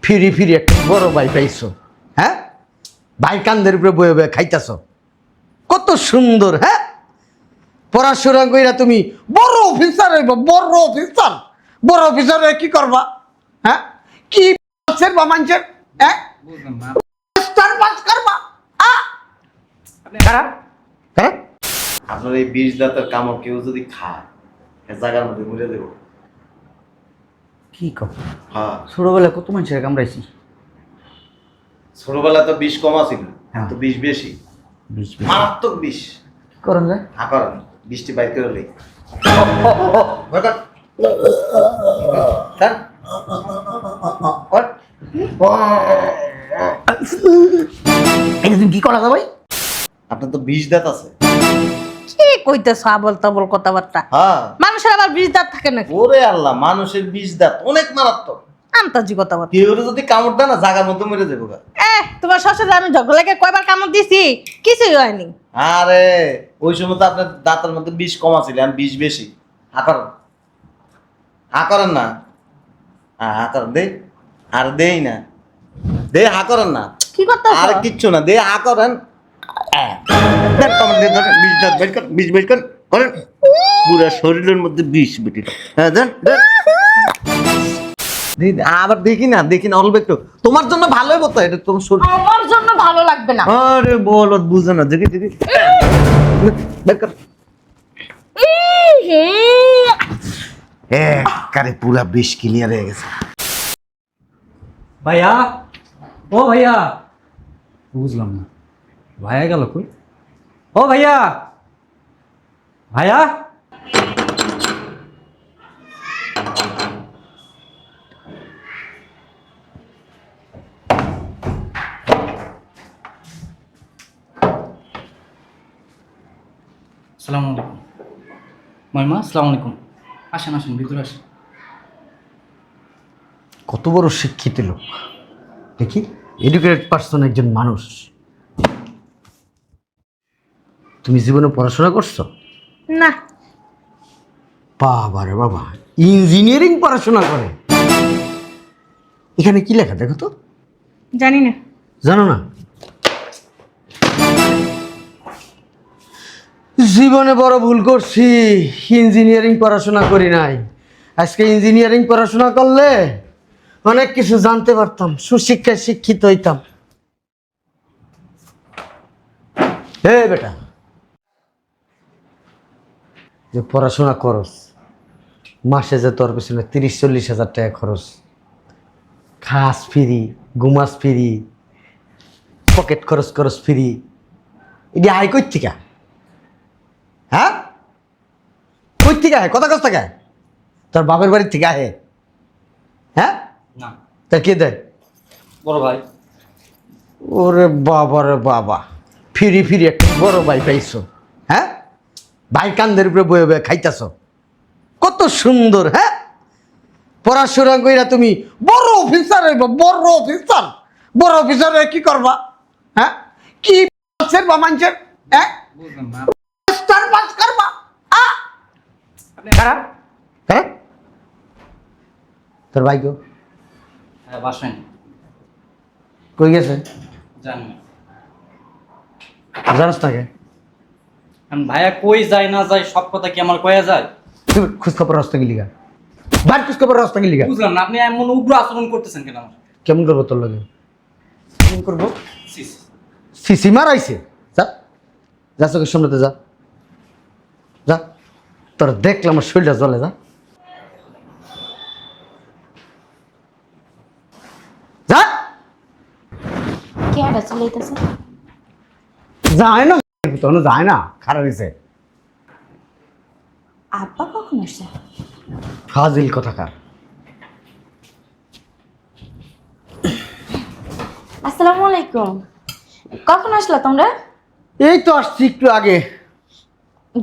ফিরি ফিরি একটা বড় ভাই পাইছো। হ্যাঁ, ভাই কান্দের উপরে বয়ে বয়ে খাইতেছ, কত সুন্দর। হ্যাঁ, পড়াশোনা কইরা তুমি বড় অফিসার হইব, বড় অফিসার। বড় অফিসার হয়ে কি করবা? হ্যাঁ, কি বা মানুষের হ্যাঁ স্টার পাস করবা? খারাপ খারাপ। আপনার এই 20 দাঁতের কামড় কেউ যদি খায় জায়গার মধ্যে মুড়ে দেব। কি কর? হ্যাঁ, ছোটবেলায় কত মানুষের কামড়াইছি। ছোটবেলায় তো 20 কম ছিল, হ্যাঁ। তো 20 বেশি, বিষ মারাত্মক 20। করেন যায়। আকার 20টি বাইর করে লই। কি করা যাবে? আপনার তো 20 দাঁত আছে। কি কইতেছ আবল তাবল কথাবার্তা? হ্যাঁ, মানুষের আবার 20 দাঁত থাকে নাকি? ওরে আল্লাহ, মানুষের 20 দাঁত অনেক মারাত্মক। আন্তাজি কথাবার্তা। কেউ যদি কামড় দেয় না জায়গার মধ্যে মরে যাবো। তোমার শ্বশুর আমি ঝগড়া লাগে কয়বার কামড় দিছি, কিছুই হয়নি। আরে ওই সময় তো আপনার দাঁতের মধ্যে 20 কম ছিল, আর 20 বেশি। হা করেন না, হা করেন দে, আর দেই না দে, হা করেন না, কি করতেছ? আর কিচ্ছু না, দে হা করেন। দেন কামড় দিয়ে ধরেন, 20 দাঁত বের করেন, 20 বের করেন, করেন। পুরো শরীরের মধ্যে 20 বেটি। হ্যাঁ, দেন দেন। আবার দেখি না অল্প একটু, তোমার জন্য ভালো হইব তো, এটা তোমার শরীর। আমার জন্য ভালো লাগবে না। আরে বল, বুঝো না, দেখি বের কর। কারে পুরা 20 ক্লিয়ার হয়ে গেছে। ভাইয়া, ও ভাইয়া, বুঝলাম না ভাইয়া গেল কই? ও ভাইয়া, ভাইয়া, আসসালামু আলাইকুম মাইমা, আসসালামু আলাইকুম। আসেন আসেন, ভিতরে আসেন। কত বড় শিক্ষিত লোক দেখি, এডুকেটেড পার্সন, একজন মানুষ। তুমি জীবনে পড়াশোনা করছো? না। বাবা রে বাবা, ইঞ্জিনিয়ারিং পড়াশোনা করে। এখানে কি লেখা দেখো তো? জানি না। জানো না? জীবনে বড় ভুল করছি, ইঞ্জিনিয়ারিং পড়াশোনা করি নাই। আজকে ইঞ্জিনিয়ারিং পড়াশোনা করলে অনেক কিছু জানতে পারতাম, সুশিক্ষায় শিক্ষিত হইতাম। হে বেটা, যে পড়াশোনা করস, মাসে যে তোর পেছনে 30-40 হাজার টাকা খরচ, খাস ফ্রি, ঘুমাস ফ্রি, পকেট খরচ ফ্রি, এটি আয় কই থেকে? হ্যাঁ, কই থেকে আয়? কথা কস থেকে? তোর বাপের বাড়ির থেকে আহে? হ্যাঁ, না, তা কে দেয়? বড় ভাই। ওরে বাবা রে বাবা, ফিরি ফিরি একটা বড় ভাই পাইছো। হ্যাঁ, ভাই কান্দের উপরে বয়ে বয়ে খাইতেছ, কত সুন্দর। হ্যাঁ, পড়াশোনা কইরা তুমি বড় অফিসার হইব, বড় অফিসার। বড় অফিসার হয়ে কি করবা? হ্যাঁ, কি বা মানুষের হ্যাঁ বুঝলাম না। স্টার পাস করবা? খারাপ খারাপ। তোর ভাই গো হ্যাঁ, বাসেন। কই গেছে? জানি না। জানাস না কে? এখন ভাইয়া কই যায় না যায় সব কথা কি আমার কয়া যায়? তুই খোঁজখবর রাস্তা গেলি গা, ভাই খোঁজখবর রাস্তা গেলি গা। বুঝলাম না, আপনি এমন উগ্র আচরণ করতেছেন কেন আমার? কেমন করবো তোর লাগে? কেমন করবো? সি, সি। সিসি মারাইছে। যা যা, চোখের সামনেতে যা, যা। তোর দেখলাম আমার শরীরটা জ্বলে। যা যা। কে আটা চলাইতেছে? যায় না, তখন যায় না, খারাপ হয়েছে। আব্বা কখন আসছে? ফাজিল কথাকার। আসসালামু আলাইকুম। কখন আসলা তোমরা? এই তো আসছি একটু আগে।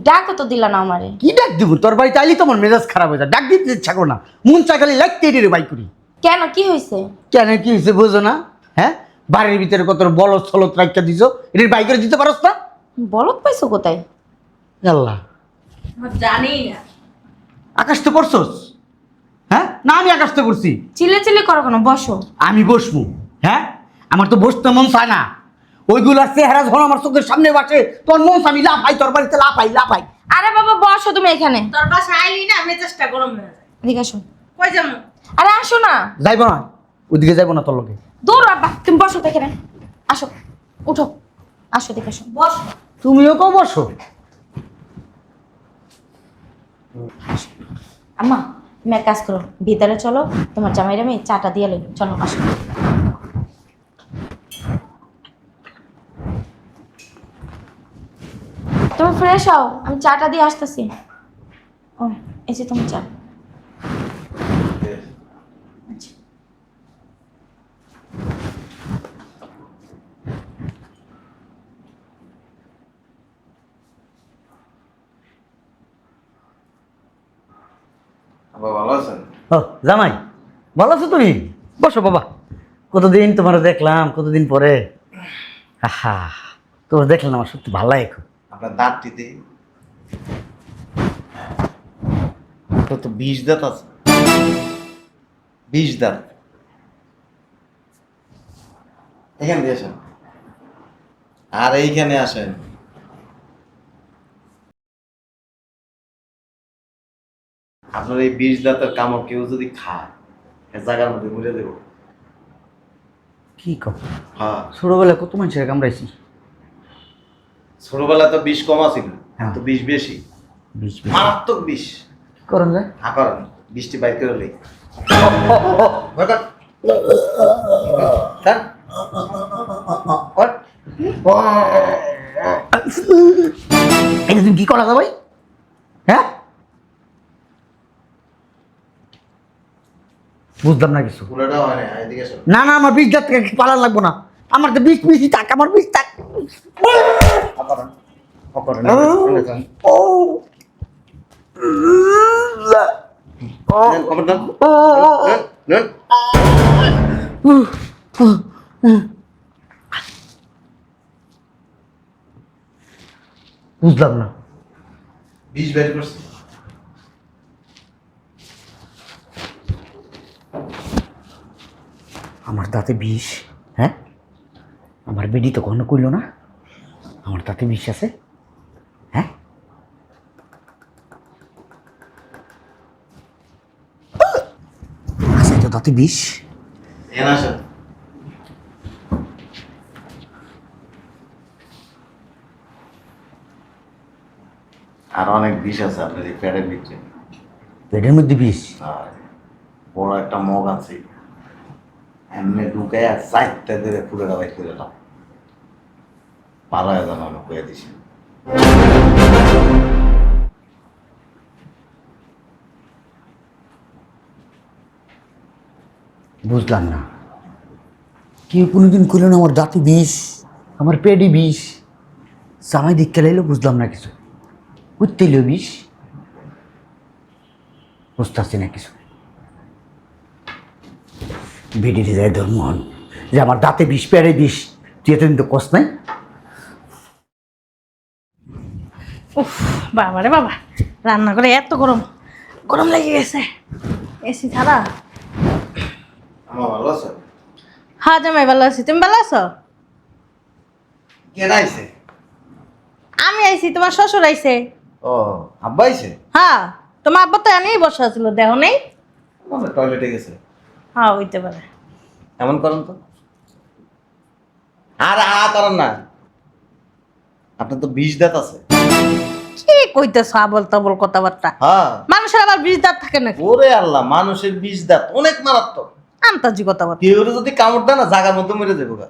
ডাকও তো দিলা না আমারে। কি ডাক দিব? তোর বাড়িতে আইলি তো আমার মেজাজ খারাপ হয়ে যায়, ডাক দিতে ইচ্ছা করো না, মন চাই খালি লাগতে রে বাই করি। কেন, কি হয়েছে? কেন কি হয়েছে বোঝো না? হ্যাঁ, বাড়ির ভিতরে কত বলদ ছলত রাখতে দিছো, এটার বাই করে দিতে পারস না? বলদ পাইছো কোথায়? আল্লাহ, জানি না। আকাশ তো পড়ছস? হ্যাঁ, না আমি আকাশটা করছি। চিল্লে চিল্লে করো কেন? বসো। আমি বসবো? হ্যাঁ, আমার তো বসতে মন চায় না। ওইগুলার চেহারা যখন আমার চোখের সামনে বাসে তোর মন আমি লাফাই, তোর বাড়িতে লাফাই। আরে বাবা বসো তুমি এখানে। তোর বাসায় আইলি না মেজাজটা গরম হয়ে যায়। এদিকে আসো। কই যাবো? আরে আসো না। যাইব না, ওইদিকে যাইব না তোর লোকে। দূর বাবা, তুমি বসো তো এখানে। আসো, উঠো, আসো দেখে আসো। বস। তুমিও কেউ বসো। আম্মা তুমি এক কাজ করো, ভিতরে চলো, তোমার জামাইরা আমি চাটা দিয়ে লই। চলো আসো। তুমি ফ্রেশ হও, আমি চাটা দিয়ে আসতেছি। ও এই যে তোমার চা। আচ্ছা। আবার ভালো আছেন? ও জামাই, ভালো আছো তুমি? বসো বাবা। কতদিন তোমার দেখলাম, কতদিন পরে। আহা, তোমার দেখলাম আমার সত্যি ভালো লাগে খুব। আপনার দাঁতটিতে তো 20 দাঁত আছে। 20 দাঁত। এখানে দিয়ে আসেন আর এইখানে আসেন। আপনার এই 20 দাঁতের কামড় কেউ যদি খায় এ জায়গার মধ্যে মুড়ে দেবো। কি কর, হ্যাঁ, ছোটবেলায় কত মানুষের কামড়াইছি। ছোটবেলায় তো 20 কম ছিল, হ্যাঁ। তো 20 বেশি, বিষ মারাত্মক 20। কি করেন যায়? আকার 20টি বাইর করে লই। এটা তুমি কি করা যাবে? হ্যাঁ, বুঝলাম না কিছু। পুরোটা হয় না, এদিকে এসো। না না, আমার বিষ থেকে পালার লাগবো না। আমার তো বিষ মিশি থাক, আমার বিষ থাক। অকরণ, অকরণ, ও নেন, কবর দেন। নেন, নেন। বুঝলাম না। 20 বের করছি। আমার দাঁতে বিষ? হ্যাঁ, আমার বিডি তো কখনো কইল না আমার দাঁতে বিষ আছে। হ্যাঁ, আছে তো দাঁতে বিষ। এখানে আসেন। আর অনেক বিষ আছে আপনার এই প্যাডের ভিতরে। পেটের মধ্যে বিষ? আর বড় একটা মগ আছে, এমনি ঢুকে চারটা ধরে পুরোটা বাইর করে দাও। পাড়ায় যেন আমি কয়ে দিছি। বুঝলাম না, কেউ কোনোদিন করলেন আমার দাঁতে বিষ, আমার পেটে বিষ। জামাই দেখতে লাইলো, বুঝলাম না কিছু। উঠতেইল বিষ, বুঝতেছি না কিছু। বিডিতে যায় ধর্মোহন যে আমার দাঁতে বিষ, পেটে বিষ। তুই এতদিন তো কষ্ট নাই। উফ বাবা রে বাবা, রান্না করে এত গরম, গরম লেগে গেছে। এসি ছাড়া। আমার ভালো আছে? হ্যাঁ জামাই ভালো আছি, তুমি ভালো আছো? কে আইছে? আমি আইছি, তোমার শ্বশুর আইছে। ও, আব্বা আইছে? হ্যাঁ, তোমার আব্বা তো এনেই বসা ছিল, দেহ নেই। টয়লেটে গেছে। হ্যাঁ হইতে পারে। এমন করেন তো। আর করেন না, আপনার তো 20 দাঁত আছে। কি কইতেছ আবল তাবল কথাবার্তা? হ্যাঁ। মানুষের আবার বিষ দাঁত থাকে নাকি? ওরে আল্লাহ, মানুষের 20 দাঁত অনেক মারাত্মক। আন্তাজি কথাবার্তা। কেউ যদি কামড় দেয় না জায়গার মধ্যে মরে যাবো গা।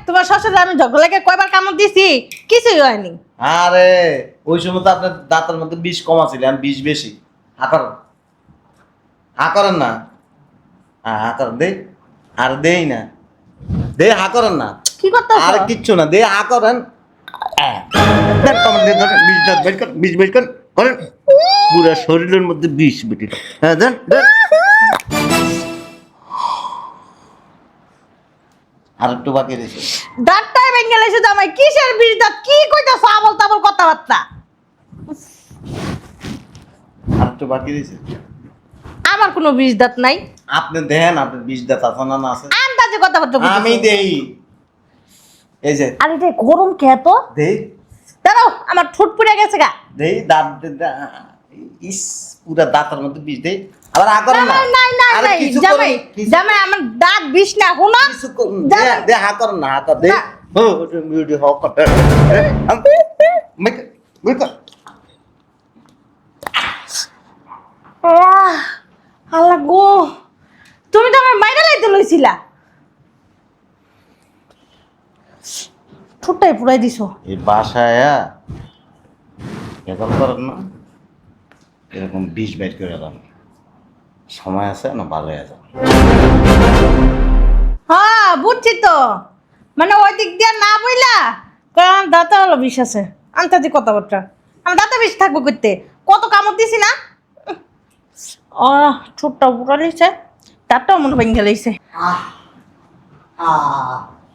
তোমার শ্বশুর আমি ঝগড়া লাগে কয়বার কামড় দিছি, কিছুই হয়নি। আরে ওই সময় তো আপনার দাঁতের মধ্যে 20 কম আছিল, আমি 20 বেশি। হা করেন না। হা করেন, দে আর দেই না, দে হা করেন না। কি করতে আর কিচ্ছু না, দে হা করেন। দেন কামড় দিয়ে ধরেন, 20 দাঁত বের করেন, 20 বের করেন, করেন। পুরা শরীরের মধ্যে 20 বেটি। হ্যাঁ দেন দেন। আর একটু বাকি রয়েছে। দাঁতটাই ভেঙে গেছে জামাই, কিসের বিষ দাঁত? কি কইতেছ আবল তাবল কথাবার্তা? আর একটু বাকি রয়েছে। আমার কোনো বিষ দাঁত নাই। আপনি দেখেন আপনার বিষ দাঁত আছে না আছে? আন্দাজে কথাবার্তা বলতেছো। আমি দেই। এই যে আরে এটা গরম খেত। দেই দাঁড়াও, আমার ঠোঁট পুড়ে গেছে গা। দেই দাঁত ইস পুরা দাঁতের মধ্যে বিষ দেই। আবার আগর না। নাই নাই নাই আরে নাই, কিছু জামাই করুন, জামাই আমার দাঁত বিষ না হলো। কিছু করুন। জামাই। দে হাকর না হাকর দে। না। ও বিউটি হক করতে। মেক মেক আল্লাহ গো, তুমি তো আমার মাইরা লাইতে লইছিলা। ঠোঁটটাই পুরাই দিছো। এই বাসায় এখন করেন না এরকম বিষ বাইট করে দেন। সময় আছে না ভালো আছে। হ্যাঁ বুঝছি তো, মানে ওই দিক দিয়ে না বইলা কারণ দাঁতে হলো বিষ আছে। আন্তাজি কথাবার্তা, আমি দাঁতে বিষ থাকবো করতে কত কামড় দিছি না। ঠোঁটটা পুরা লিছে, দাঁতটাও মনে ভেঙে গেছে।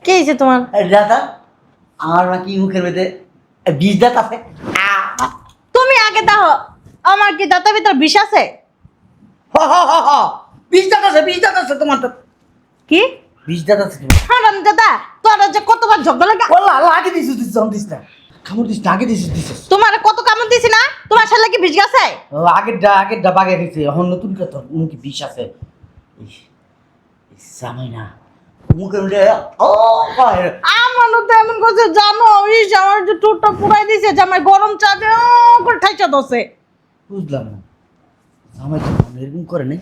কি হয়েছে তোমার? দাদা আমার নাকি মুখের মধ্যে বিষ দাঁত আছে। তুমি আগে দাও, আমার কি দাঁতের ভিতর বিষ আছে? বিষ দাঁত আছে তোমার তো। কি বিষ দাঁত আছে হারাম দাদা, তোরা যে কতবার ঝগড়া লাগে। আগে দিস দিস না কামড় দিস না আগে দিস তোমার কত কামড় দিছি না, তোমার শালা কি বিষ গেছে? আগেরটা বাগে গেছে এখন নতুন করে তোর মুখে বিষ আছে। জামাই না মুখের মধ্যে আমারও তো এমন করছে জানো, ইস আমার যে ঠোঁটটা পুরাই দিছে, জামাই গরম চা দিয়ে করে ঠাইচা দছে। বুঝলাম না জামাই তো এরকম করে নাই।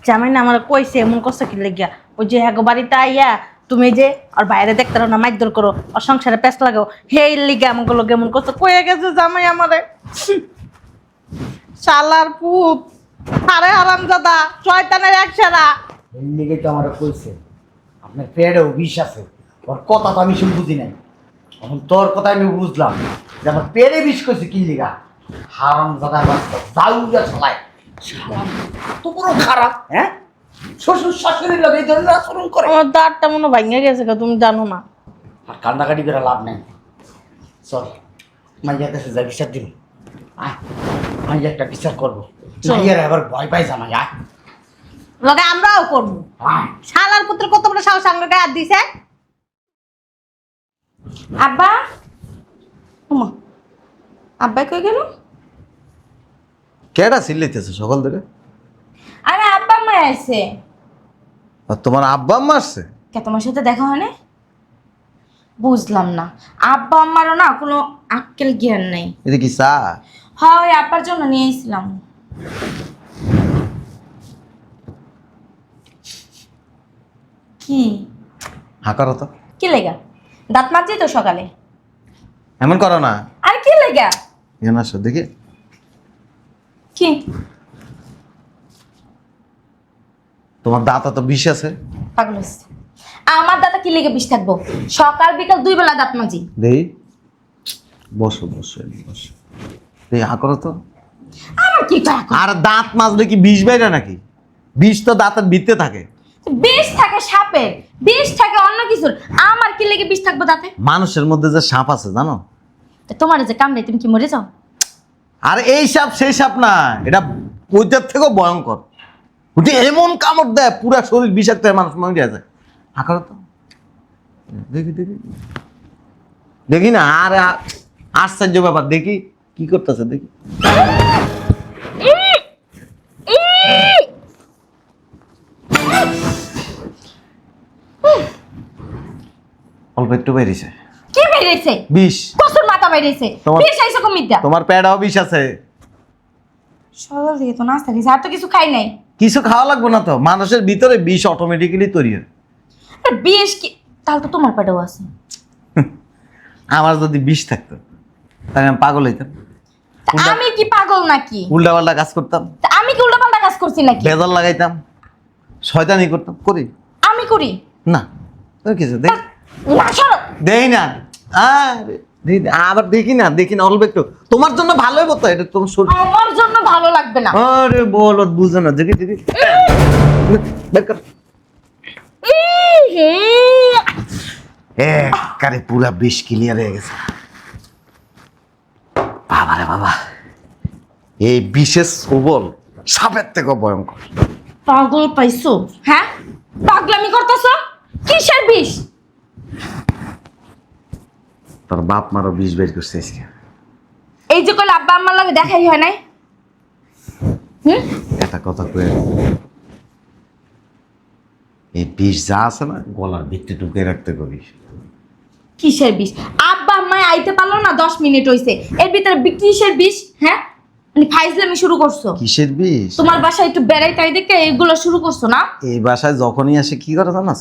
জামাই না আমার কইছে এমন করছে কি লাগিয়া, ওই যে হ্যাগো বাড়িতে আইয়া তুমি যে আর বাইরে দেখতে না মাইদর করো আর সংসারে পেঁচ লাগাও, হেই লিগে আমাকে লোক এমন করছে কয়ে গেছে জামাই আমারে। শালার পুত, আরে হারাম দাদা, শয়তানের এক সারা। এই লিগে তো আমার কইছে আপনার পেটেও বিষ আছে। ওর কথা তো আমি শুনে বুঝি নাই, এখন তোর কথা আমি বুঝলাম যে আমার পেটে বিষ কইছে কি লিগা। হারাম দাদা দাউরা চালায় তো পুরো খারাপ। হ্যাঁ শ্বশুর শাশুড়ির লোক এই ধরনের আচরণ করে। আমার দাঁতটা মনে ভাঙে গেছে গো, তুমি জানো না। আর কান্দাকাটি করে লাভ নাই। চল মাইয়ার কাছে যা বিচার দিন। আয় মাইয়া একটা বিচার করবো। মাইয়ার আবার ভয় পাই জামাই। আয় লগে আমরাও করবো। আয় শালার পুত্র কত বড় সাহস আমাকে হাত দিছে। আব্বা, ওমা আব্বা কই গেল? কেডা চিল্লাইতেছে সকাল থেকে? আরে আব্বা আম্মা আইছে। আর তোমার আব্বা আম্মা আসছে? কে তোমার সাথে দেখা হয় না? বুঝলাম না, আব্বা আম্মারও না কোনো আক্কেল জ্ঞান নাই। এটা কি চা? হ্যাঁ ওই আব্বার জন্য নিয়ে এসেছিলাম। কি হাঁকারো তো। কি লেগা? দাঁত মাজছি তো সকালে। এমন করো না। আর কি লেগা? এখানে আসো দেখি। কি তোমার দাঁত তো বিষ আছে। পাগল হইছে? আমার দাঁতে কি লেগে বিষ থাকবো? সকাল বিকাল 2 বেলা দাঁত মাজি। দেই বসো বসো বসো দেই হাঁকারো তো। আমার কি কয় এখন? আর দাঁত মাজলে কি বিষ বাইরে নাকি? বিষ তো দাঁতের ভিতরে থাকে। বিষ থাকে সাপের, বিষ থাকে অন্য কিছুর, আমার কি লেগে বিষ থাকবো দাঁতে? মানুষের মধ্যে যে সাপ আছে জানো? তো তোমার যে কামড়ে তুমি কি মরে যাও? আর এই সাপ সেই সাপ না, এটা ওইটার থেকেও ভয়ঙ্কর। ওটি এমন কামড় দেয় পুরা শরীর বিষাক্ত হয়ে মানুষ মরে যায়। হাঁকারো তো দেখি দেখি দেখি না। আর আশ্চর্য ব্যাপার, দেখি কি করতেছে দেখি। অল্প একটু বেরিয়েছে কি বেরিয়েছে? বিষ। কসুর মাথা বেরিয়েছে, তোমার- বিষ আইছে কমিটা। তোমার পেটাও বিষ আছে। সকাল থেকে তো নাস্তা খেয়েছি, আর তো কিছু খাই নাই। কিছু খাওয়া লাগবে না তো, মানুষের ভিতরে বিষ অটোমেটিক্যালি তৈরি হয়। আর বিষ কি তাহলে তো তোমার পেটেও আছে। আমার যদি বিষ থাকতো তাহলে আমি পাগল হইতাম, তা আমি কি পাগল নাকি? উল্টা পাল্টা কাজ করতাম, তা আমি কি উল্টাপাল্টা কাজ করছি নাকি? বেজাল লাগাইতাম, শয়তানি করতাম। করি আমি করি না? তোর কিছু দেখ না, সরো। দেই না। আরে আবার দেখি না দেখি না অল্প একটু। তোমার জন্য ভালোই বলতো, এটা তোমার শরীর। আমার জন্য ভালো লাগবে না। আরে বলো বুঝো না, দেখি দেখি বের কর। একারে পুরা বিষ ক্লিয়ার হয়ে গেছে। বাবা রে বাবা, এই বিশেষ সবল সাপের থেকেও ভয়ঙ্কর। পাগল পাইছো? হ্যাঁ, পাগলামি করতেছো? কিসের বিষ? তোর বাপ মারও বিষ বের করছে আজকে। এই যে কইলে আব্বা আম্মার লগে দেখাই হয় নাই। এটা কথা কয়ে এই বিষ যা আছে না গলার ভিতরে ঢুকে রাখতে করিস। কিসের বিষ? আব্বা আম্মায় আইতে পারলো না, 10 মিনিট হইছে, এর ভিতরে কিসের বিষ? হ্যাঁ, মানে ফাইজলামি শুরু করছো। কিসের বিষ? তোমার বাসায় একটু বেড়াই তাই দেখে এগুলো শুরু করছো না? এই বাসায় যখনই আসে কি করে জানাস?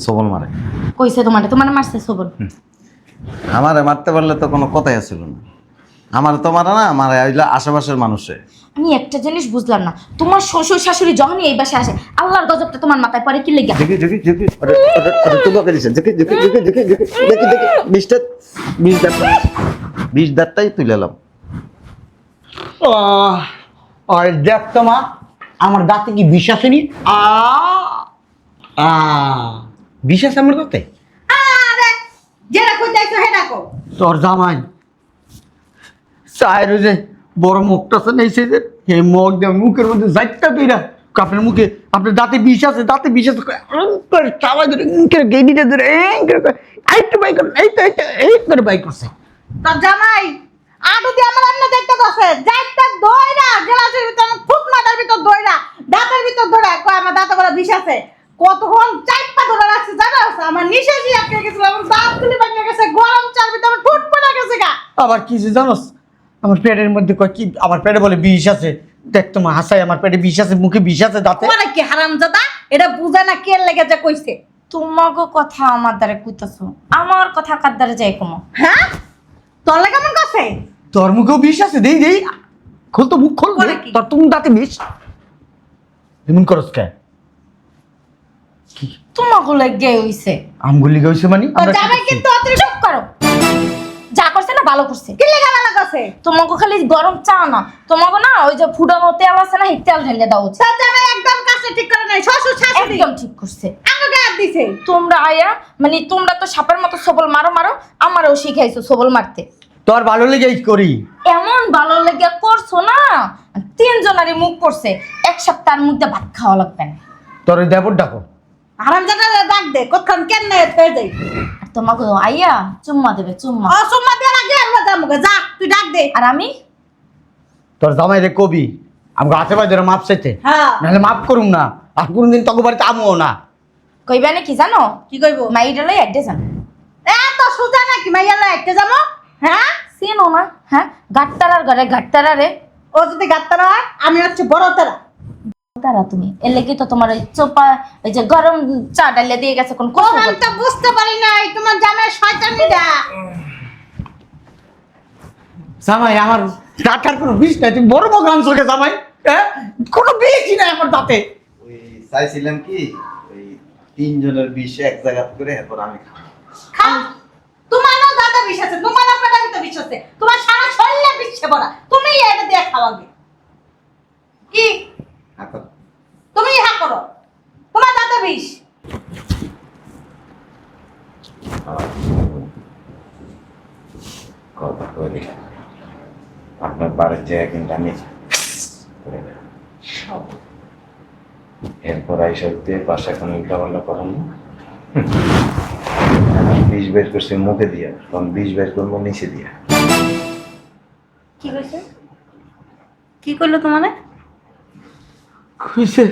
সবল মারে। কইছে তোমার মারছে সবল। আমারে মারতে পারলে তো কোনো কথাই আসছিল না। আমার তো মারে না, আমার আশেপাশের মানুষে। আমি একটা জিনিস বুঝলাম না, তোমার শ্বশুর শাশুড়ি যখনই এই বাসায় আসে আল্লাহর গজবটা তোমার মাথায় পড়ে কি লেগে? দেখি দেখি দেখি তোমাকে দিছে দেখি দেখি দেখি দেখি দেখি দেখি দেখি বিষ দাঁতটাই তুলে এলাম। আর দেখ তো মা, আমার দাঁতে কি বিষ আসেনি? বিষ আছে আমার দাঁতে? আরে যেটা কই যাইছো হেডা কো। তোর জামাই চায়ের যে বড় মুখটা আছে না, সেই যে হে মুখ দিয়ে মুখের মধ্যে যাইতা তুইরা আপনার মুখে আপনার দাঁতে বিষ আছে, দাঁতে বিষ আছে চাওয়াই ধরে মুখের গেডিটা ধরে এইটা বাই করে এই করে বাই করছে। তোর জামাই আডু দিয়ে আমার অন্য দেখতে দছে যাইতা দইরা গ্লাসের ভিতর আমার ফুট মাথার ভিতর দইরা দাঁতের ভিতর দইরা কয় আমার দাঁতে বড় বিষ আছে। কতক্ষণ চাইপা ধরে রাখছে জানাস? আমার নিঃশ্বাসই আটকে গেছিল, আমার দাঁত খুলে ভেঙে গেছে, গরম চার ভিতর আমার ফুট পড়ে গেছে গা। আবার কিছু জানোস, আমার পেটের মধ্যে কয় কি, আমার পেটে বলে বিষ আছে। দেখ তোমার হাসাই, আমার পেটে বিষ আছে, মুখে বিষ আছে, দাঁতে। মানে কি হারামজাদা, এটা বুঝে না কে লেগে যে কইছে? তোমাগো কথা আমার দ্বারা কইতাছো, আমার কথা কার দ্বারা যাই কমো? হ্যাঁ, তোর লাগে কেমন কাছে? তোর মুখেও বিষ আছে, দেই দেই খোল তো মুখ খোল। বলে কি? তোর তুমি দাঁতে বিষ এমন করস কে? তোমাগো লাগে হইছে। আমগুলি গেছে মানে তোর জামাই কিন্তু অতিরিক্ত চুপ করো, যা করছে না ভালো করছে। কি লেগে ভালো কাছে? তোমাকে খালি গরম চা না, তোমাকে না ওই যে ফুটানো তেল আছে না, এই তেল ঢেলে দাও উচিত। তোর জামাই একদম কাছে ঠিক করে নাই, শ্বশুর শাশুড়ি একদম ঠিক করছে। আমাকে হাত দিছে। তোমরা আয়া মানে তোমরা তো সাপের মতো সবল মারো মারো, আমারও শিখাইছো সবল মারতে। তোর ভালো লেগে করি। এমন ভালো লেগে করছো না, 3 জনারই মুখ করছে, 1 সপ্তাহের মধ্যে ভাত খাওয়া লাগবে না। তোর ওই দেবর ডাকো। হারামজাদা ডাক দে, কতক্ষণ কেন নাই পেয়ে যাই। আর তোমাকে আইয়া চুম্মা দেবে, চুম্মা। ও সুম্মা দিয়ে আগে আমরা যামুগে, যা তুই ডাক দে। আর আমি তোর জামাই রে কবি আমাকে হাতে পায়ে ধরে মাপ চাইতে, হ্যাঁ, নাহলে মাপ করুম না, আর কোনদিন তোকে বাড়িতে আমও না। কইবা না কি জানো? কি কইবো? মাইটা লই আড্ডে যান। এত সুজা নাকি মাইয়ালা একটা যাবো? হ্যাঁ, চিনো না? হ্যাঁ, গাট্টারার ঘরে গাট্টারা রে। ও যদি গাত্তারা হয়, আমি হচ্ছে বড় তারা। তারা তুমি এর লেগে তো তোমার ওই চোপা ওই যে গরম চা ডালিয়া দিয়ে গেছে কোন ও আমি তো বুঝতে পারি নাই তোমার জামাই শয়তানিটা। জামাই আমার দাঁতার কোনো বিষ নাই, তুমি বড় বড় আনছো কে জামাই? হ্যাঁ, কোনো বিষই নাই আমার দাঁতে। ওই চাইছিলাম কি ওই 3 জনের বিষ এক জায়গা করে এরপর আমি খাবো। খাও, তোমারও দাদা বিষ আছে, তোমারও পেটার ভিতর বিষ আছে, তোমার সারা শরীরে বিষে ভরা, তুমি এটা দিয়ে খাওয়াবে কি? এখন তুমি ইহা করো, তোমার দাদা বিষ। কথা করি আপনার বাড়ির জায়গা কিন্তু আমি করে দেব। এরপর আইসতে পাশে এখন উল্টা পাল্টা করেন না। বিষ বের করছে মুখে দিয়া, তখন বিষ বের করবো নিচে দিয়া। কি কইছে? কি কইলো তোমারে? কইছে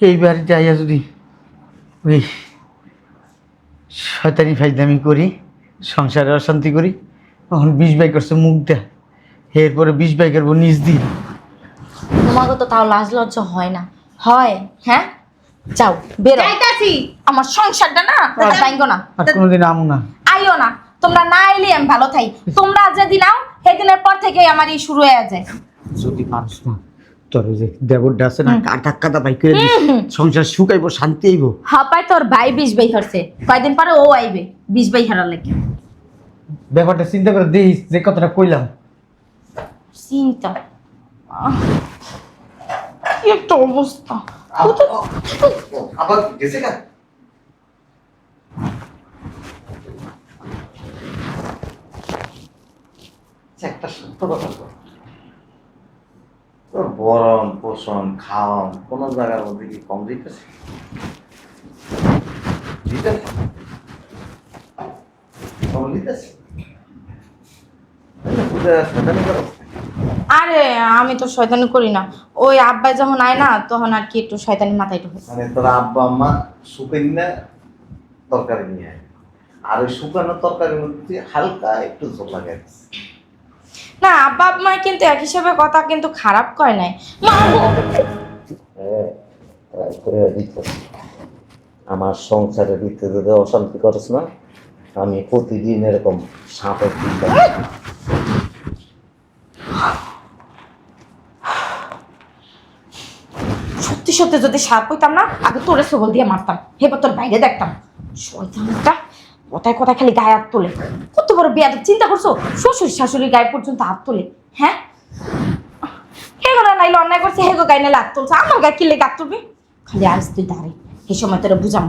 এইবার যাইয়া যদি ওই শয়তানি ফাইজলামি করি, সংসারে অশান্তি করি, তখন 20 বাই করছে মুখ দেয়া, এরপরে 20 বাই করবো নিজ দিয়ে। তোমাকে তো তাও লাজ লজ্জা হয় না? হয়? হ্যাঁ, যাও বেরো, যাইতাছি। আমার সংসারটা না ভাঙ্গো না, আর কোনোদিন আমু না। আইও না। তোমরা না এলে আমি ভালো থাই, তোমরা যেদিন আও সেদিনের পর থেকে আমার এই শুরু হয়ে যায়। যদি পারস না, তোর ওই যে দেবরটা আছে না, কাটা কাটা বাই করে দিস, সংসার সুখাইবো, শান্তি আইব। হাপায় তোর ভাই 20 বাই হারছে, কয়দিন পরে ও আইবে 20 বাই হারার লাগে। ব্যাপারটা চিন্তা করে দিস যে কথাটা কইলাম। চিন্তা কি একটা অবস্থা। আবার গেছে কেন? একটা সত্য কথা তোর বরণ পোষণ খাওয়ান কোন জায়গার মধ্যে কি কম দিতেছে দিতেছে কম দিতেছে শয়তানি করো আরে আমি তো শয়তানি করি না, ওই আব্বাই যখন আয় না তখন আর কি একটু শয়তানি মাথায় ঢুকে। মানে তোর আব্বা আম্মা শুকাইনা তরকারি নিয়ে আয় আর ওই শুকানো তরকারির মধ্যে হালকা একটু ঝোল লাগাই দিচ্ছে। না আব্বা আম্মা কিন্তু এক হিসাবে কথা কিন্তু খারাপ কয় নাই। মা আমার সংসারে দিতে যদি অশান্তি করছ না আমি প্রতিদিন এরকম সাপের সত্যি সত্যি যদি সাপ হইতাম না আগে তোরে সবল দিয়ে মারতাম, এবার তোর বাইরে দেখতাম। শয়তানটা কথায় কথায় খালি গায়ে হাত তোলে, কত বড় বেয়াদব চিন্তা করছো, শ্বশুর শাশুড়ির গায়ে পর্যন্ত হাত তোলে। হ্যাঁ হেগো না নাইলে অন্যায় করছে, হেগো গায়ে নাইলে হাত তুলছে, আমার গায়ে কিলে হাত তুলবে? খালি আজ তুই দাঁড়াই, এই সময় তোরা বুঝাম